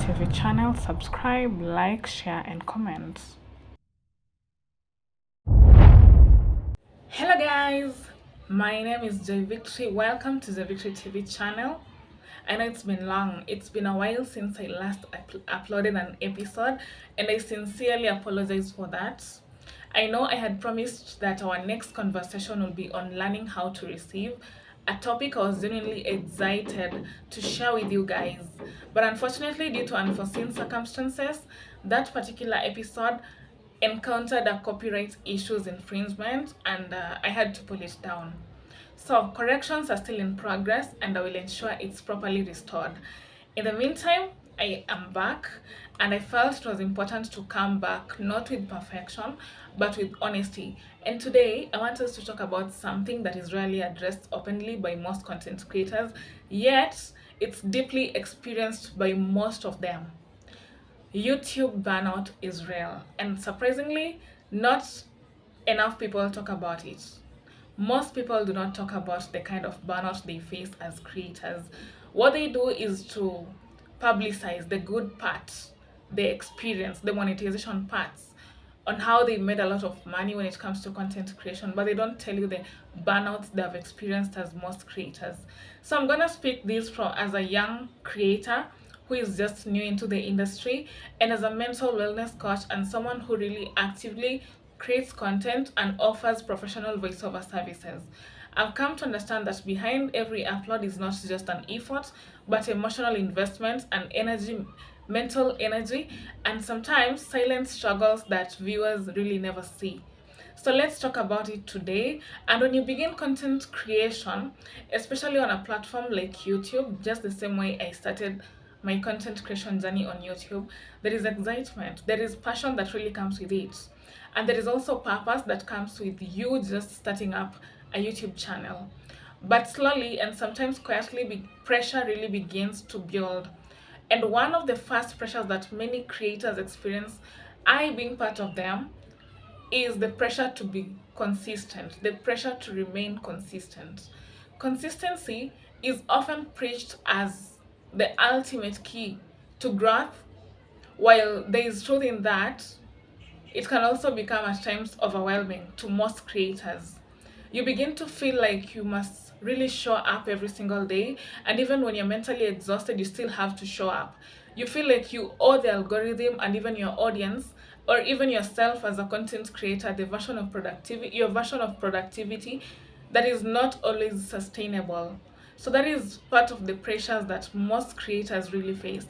TV channel. Subscribe, like, share, and comment. Hello guys, my name is Joy Victory. Welcome to the Victory TV channel. I know it's been long. It's been a while since I last uploaded an episode, and I sincerely apologize for that. I know I had promised that our next conversation will be on learning how to receive, a topic I was genuinely excited to share with you guys. But unfortunately, due to unforeseen circumstances, that particular episode encountered a copyright issues infringement, and I had to pull it down. So corrections are still in progress, and I will ensure it's properly restored. In the meantime, I am back, and I felt it was important to come back not with perfection but with honesty. And today I want us to talk about something that is rarely addressed openly by most content creators, yet it's deeply experienced by most of them. YouTube burnout is real, and surprisingly, not enough people talk about it. Most people do not talk about the kind of burnout they face as creators. What they do is to publicize the good parts, the experience, the monetization parts, on how they made a lot of money when it comes to content creation, but they don't tell you the burnouts they have experienced as most creators. So I'm gonna speak this from as a young creator who is just new into the industry, and as a mental wellness coach and someone who really actively creates content and offers professional voiceover services. I've come to understand that behind every upload is not just an effort, but emotional investment and energy, mental energy, and sometimes silent struggles that viewers really never see. So let's talk about it today. And when you begin content creation, especially on a platform like YouTube, just the same way I started my content creation journey on YouTube, there is excitement, there is passion that really comes with it. And there is also purpose that comes with you just starting up a YouTube channel. But slowly and sometimes quietly, pressure really begins to build. And one of the first pressures that many creators experience, I being part of them, is the pressure to be consistent, the pressure to remain consistent. Consistency is often preached as the ultimate key to growth. While there is truth in that, it can also become at times overwhelming to most creators. You begin to feel like you must really show up every single day, and even when you're mentally exhausted, you still have to show up. You feel like you owe the algorithm and even your audience, or even yourself as a content creator, the version of productivity, your version of productivity that is not always sustainable. So that is part of the pressures that most creators really face.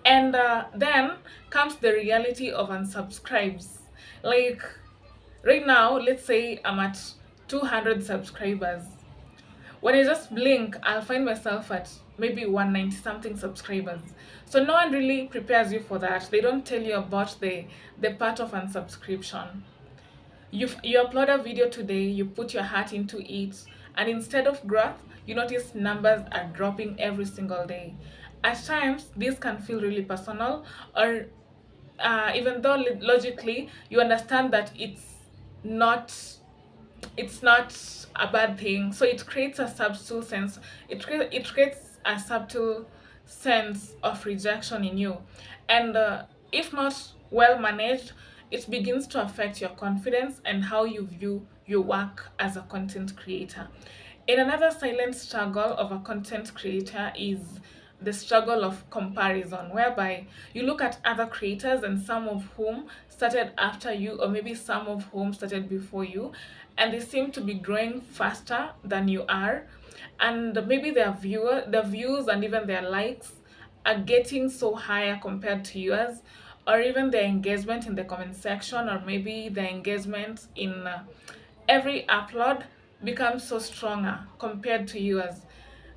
And then comes the reality of unsubscribes. Like right now, let's say I'm at 200 subscribers. When I just blink, I'll find myself at maybe 190 something subscribers. So no one really prepares you for that. They don't tell you about the part of unsubscription. You upload a video today, you put your heart into it, and instead of growth, you notice numbers are dropping every single day. At times, this can feel really personal, or even though logically you understand that not it's not a bad thing. So it creates a subtle sense, it creates a subtle sense of rejection in you, and if not well managed, it begins to affect your confidence and how you view your work as a content creator. And another silent struggle of a content creator is the struggle of comparison, whereby you look at other creators, and some of whom started after you, or maybe some of whom started before you, and they seem to be growing faster than you are, and maybe their views and even their likes are getting so higher compared to yours, or even their engagement in the comment section, or maybe their engagement in every upload becomes so stronger compared to yours.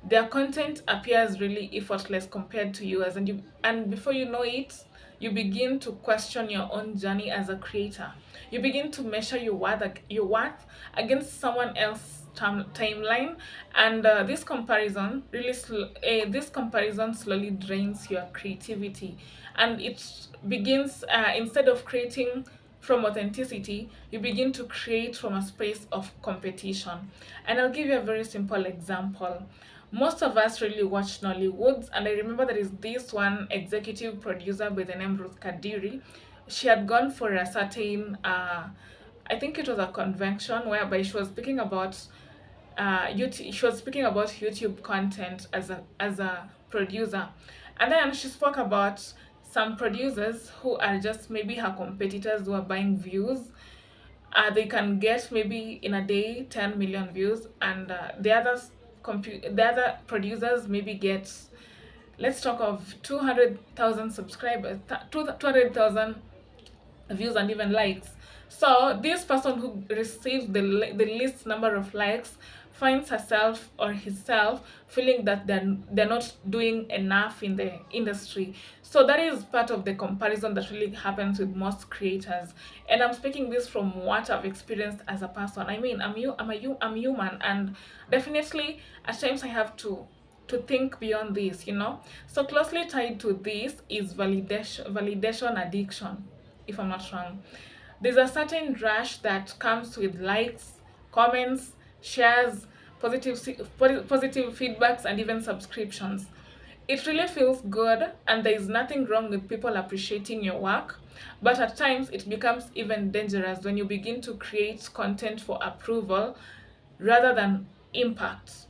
Their content appears really effortless compared to yours, and before you know it, you begin to question your own journey as a creator. You begin to measure your worth against someone else's timeline, and this comparison slowly drains your creativity, and it begins, instead of creating from authenticity, you begin to create from a space of competition. And I'll give you a very simple example. Most of us really watch Nollywoods, and I remember there is this one executive producer by the name Ruth Kadiri. She had gone for a certain, I think it was a convention whereby she was speaking about she was speaking about YouTube content as a producer, and then she spoke about some producers who are just maybe her competitors who are buying views. They can get maybe in a day 10 million views, and the other producers maybe get, let's talk of 200,000 subscribers, 200,000 views and even likes. So this person who receives the least number of likes finds herself or himself feeling that they're not doing enough in the industry. So that is part of the comparison that really happens with most creators. And I'm speaking this from what I've experienced as a person. I mean, I'm human, and definitely at times I have to think beyond this, you know. So closely tied to this is validation addiction, if I'm not wrong. There's a certain rush that comes with likes, comments, shares, positive feedbacks, and even subscriptions. It really feels good, and there is nothing wrong with people appreciating your work, but at times it becomes even dangerous when you begin to create content for approval rather than impact.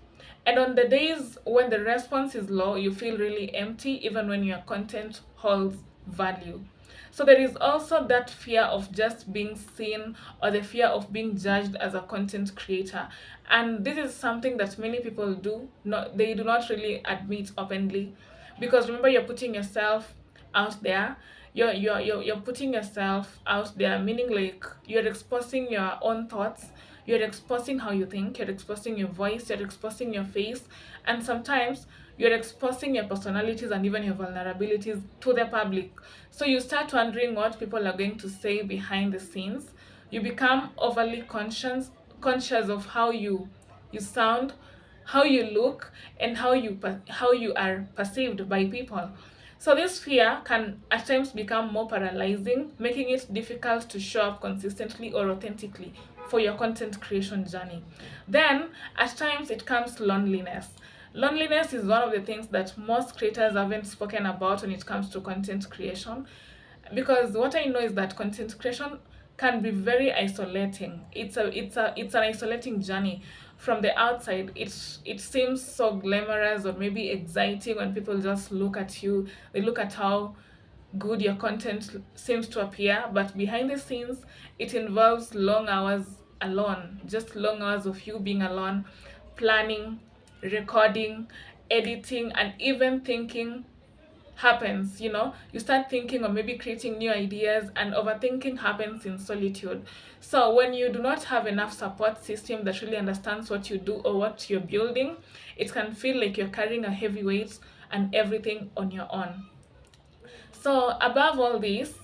And on the days when the response is low, you feel really empty even when your content holds value. So there is also that fear of just being seen, or the fear of being judged as a content creator. And this is something that many people they do not really admit openly. Because remember, you're putting yourself out there. You're putting yourself out there, meaning like you're exposing your own thoughts, you're exposing how you think, you're exposing your voice, you're exposing your face, and sometimes you're exposing your personalities and even your vulnerabilities to the public. So you start wondering what people are going to say behind the scenes. You become overly conscious of how you sound, how you look, and how you are perceived by people. So this fear can at times become more paralyzing, making it difficult to show up consistently or authentically for your content creation journey. Then, at times, it comes loneliness. Loneliness is one of the things that most creators haven't spoken about when it comes to content creation, because what I know is that content creation can be very isolating. It's an isolating journey. From the outside, it seems so glamorous or maybe exciting when people just look at you. They look at how good your content seems to appear, but behind the scenes, it involves long hours alone, just long hours of you being alone, planning, recording, editing, and even thinking happens. You start thinking or maybe creating new ideas, and overthinking happens in solitude. So when you do not have enough support system that really understands what you do or what you're building, it can feel like you're carrying a heavy weight and everything on your own. So above all this,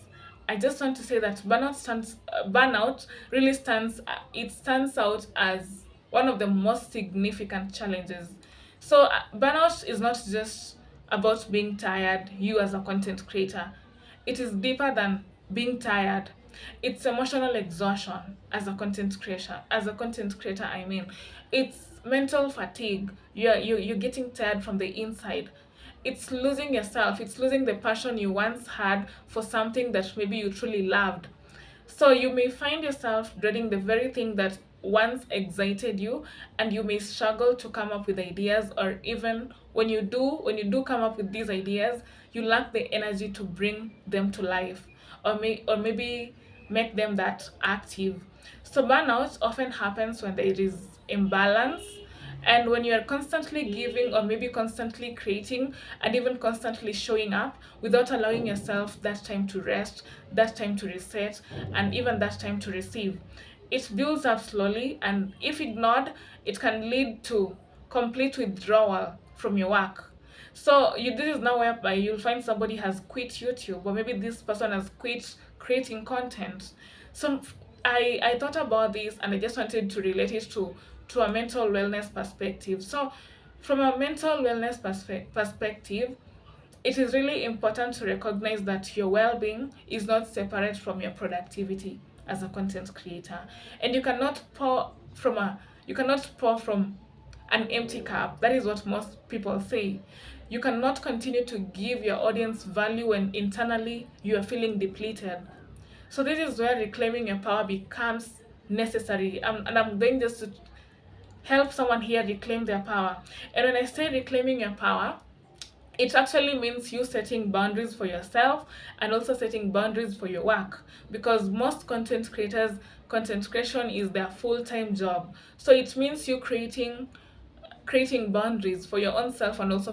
I just want to say that burnout really stands out as one of the most significant challenges. So burnout is not just about being tired, you as a content creator. It is deeper than being tired. It's emotional exhaustion as a content creator. As a content creator, I mean, it's mental fatigue. You're getting tired from the inside. It's losing yourself. It's losing the passion you once had for something that maybe you truly loved. So you may find yourself dreading the very thing that once excited you, and you may struggle to come up with ideas, or even when you do come up with these ideas, you lack the energy to bring them to life, or maybe make them that active. So burnout often happens when there is imbalance, and when you are constantly giving or maybe constantly creating and even constantly showing up without allowing yourself that time to rest, that time to reset, and even that time to receive. It builds up slowly, and if ignored, it can lead to complete withdrawal from your work. So this is now whereby you'll find somebody has quit YouTube, or maybe this person has quit creating content. So I thought about this, and I just wanted to relate it to a mental wellness perspective. So from a mental wellness perspective, it is really important to recognize that your well-being is not separate from your productivity as a content creator, and you cannot pour from an empty cup. That is what most people say. You cannot continue to give your audience value when internally you are feeling depleted. So this is where reclaiming your power becomes necessary. And I'm going just to help someone here reclaim their power. And when I say reclaiming your power, it actually means you setting boundaries for yourself and also setting boundaries for your work, because most content creators, content creation is their full-time job. So it means you creating boundaries for your own self and also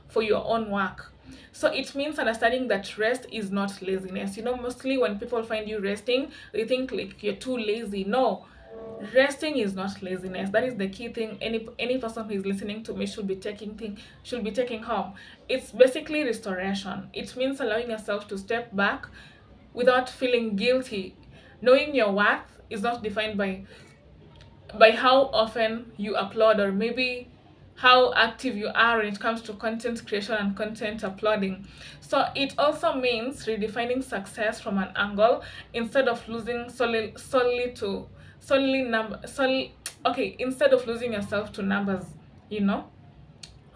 for your own work. So it means understanding that rest is not laziness. You know, mostly when people find you resting, they think like you're too lazy. No, resting is not laziness. That is the key thing any person who is listening to me should be taking home. It's basically restoration. It means allowing yourself to step back without feeling guilty. Knowing your worth is not defined by how often you upload, or maybe how active you are when it comes to content creation and content uploading. So it also means redefining success from an angle instead of losing solely instead of losing yourself to numbers, you know,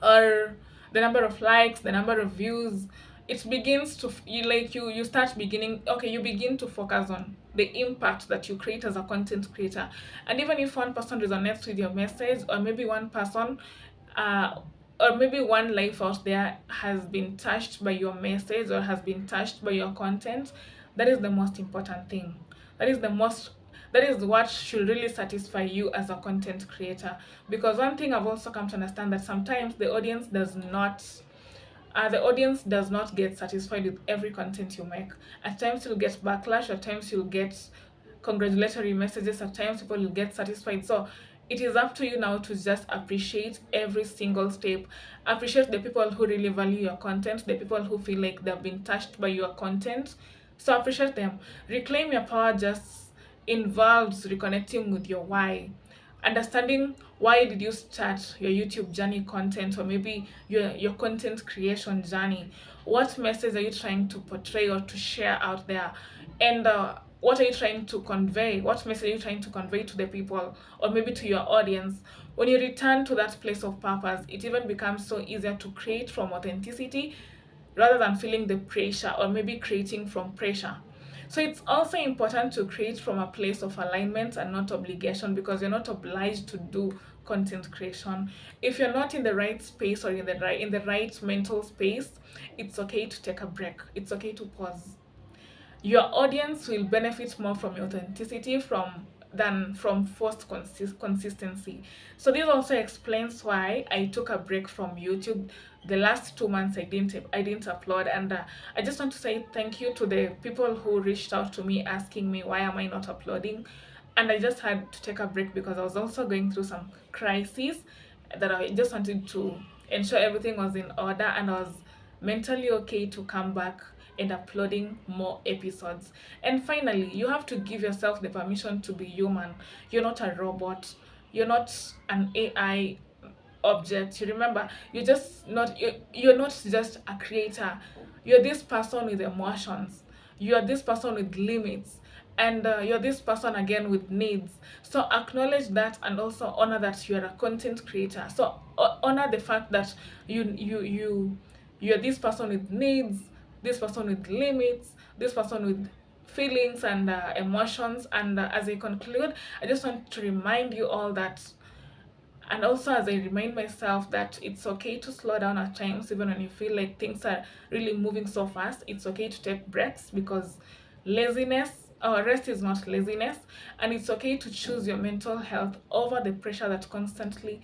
or the number of likes, the number of views. It begins to you start beginning okay you begin to focus on the impact that you create as a content creator. And even if one person resonates with your message, or maybe one person uh or maybe one life out there has been touched by your message or has been touched by your content, that is the most important thing. that is the most that is what should really satisfy you as a content creator. Because one thing I've also come to understand, that sometimes the audience does not get satisfied with every content you make. At times you'll get backlash, at times you'll get congratulatory messages, at times people will get satisfied. So it is up to you now to just appreciate every single step. Appreciate the people who really value your content, the people who feel like they've been touched by your content. So appreciate them. Reclaim your power just involves reconnecting with your why. Understanding why did you start your YouTube journey content, or maybe your content creation journey. What message are you trying to portray or to share out there? And what are you trying to convey? What message are you trying to convey to the people, or maybe to your audience? When you return to that place of purpose, it even becomes so easier to create from authenticity rather than feeling the pressure, or maybe creating from pressure. So it's also important to create from a place of alignment and not obligation, because you're not obliged to do content creation. If you're not in the right space, or in the right mental space, it's okay to take a break. It's okay to pause. Your audience will benefit more from your authenticity than from forced consistency. So this also explains why I took a break from YouTube. The last 2 months I didn't upload, and I just want to say thank you to the people who reached out to me asking me why am I not uploading. And I just had to take a break because I was also going through some crises, that I just wanted to ensure everything was in order, and I was mentally okay to come back and uploading more episodes. And finally, you have to give yourself the permission to be human. You're not a robot. You're not an AI object. You remember, you're not just a creator. You're this person with emotions. You're this person with limits, and you're this person again with needs. So acknowledge that, and also honor that you're a content creator. So honor the fact that you're this person with needs, this person with limits, this person with feelings and emotions. And as I conclude, I just want to remind you all that, and also as I remind myself, that it's okay to slow down at times. Even when you feel like things are really moving so fast, it's okay to take breaks, because laziness or rest is not laziness. And it's okay to choose your mental health over the pressure that constantly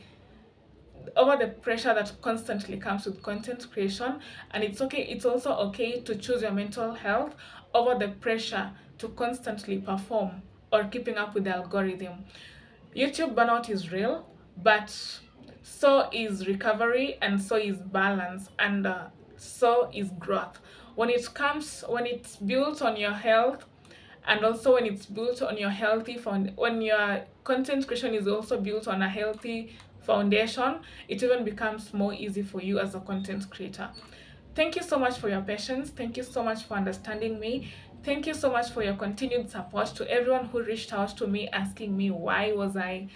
comes with content creation. And it's also okay to choose your mental health over the pressure to constantly perform or keeping up with the algorithm. YouTube burnout is real, but so is recovery, and so is balance, and so is growth. When it's built on your health, and also when it's built on your when your content creation is also built on a healthy foundation, it even becomes more easy for you as a content creator. Thank you so much for your patience. Thank you so much for understanding me. Thank you so much for your continued support. To everyone who reached out to me asking me why was I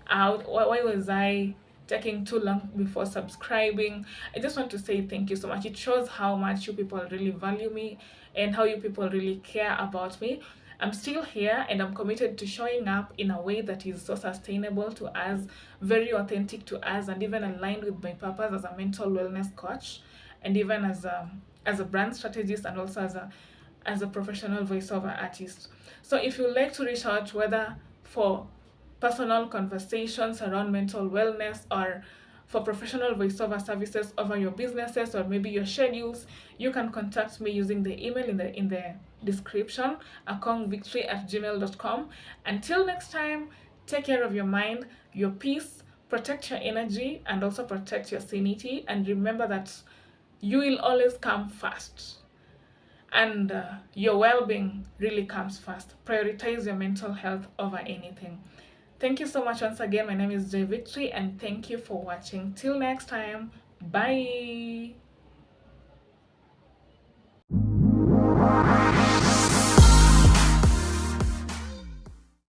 out, why was I taking too long before subscribing. I just want to say thank you so much. It shows how much you people really value me and how you people really care about me. I'm still here and I'm committed to showing up in a way that is so sustainable to us, very authentic to us, and even aligned with my purpose as a mental wellness coach, and even as a brand strategist, and also as a professional voiceover artist. So if you'd like to reach out, whether for personal conversations around mental wellness or for professional voiceover services over your businesses or maybe your schedules, you can contact me using the email in the description, akongvictory@gmail.com. Until next time, take care of your mind, your peace, protect your energy, and also protect your sanity. And remember that you will always come first. And your well-being really comes first. Prioritize your mental health over anything. Thank you so much once again. My name is Joy Victory, and thank you for watching. Till next time, bye.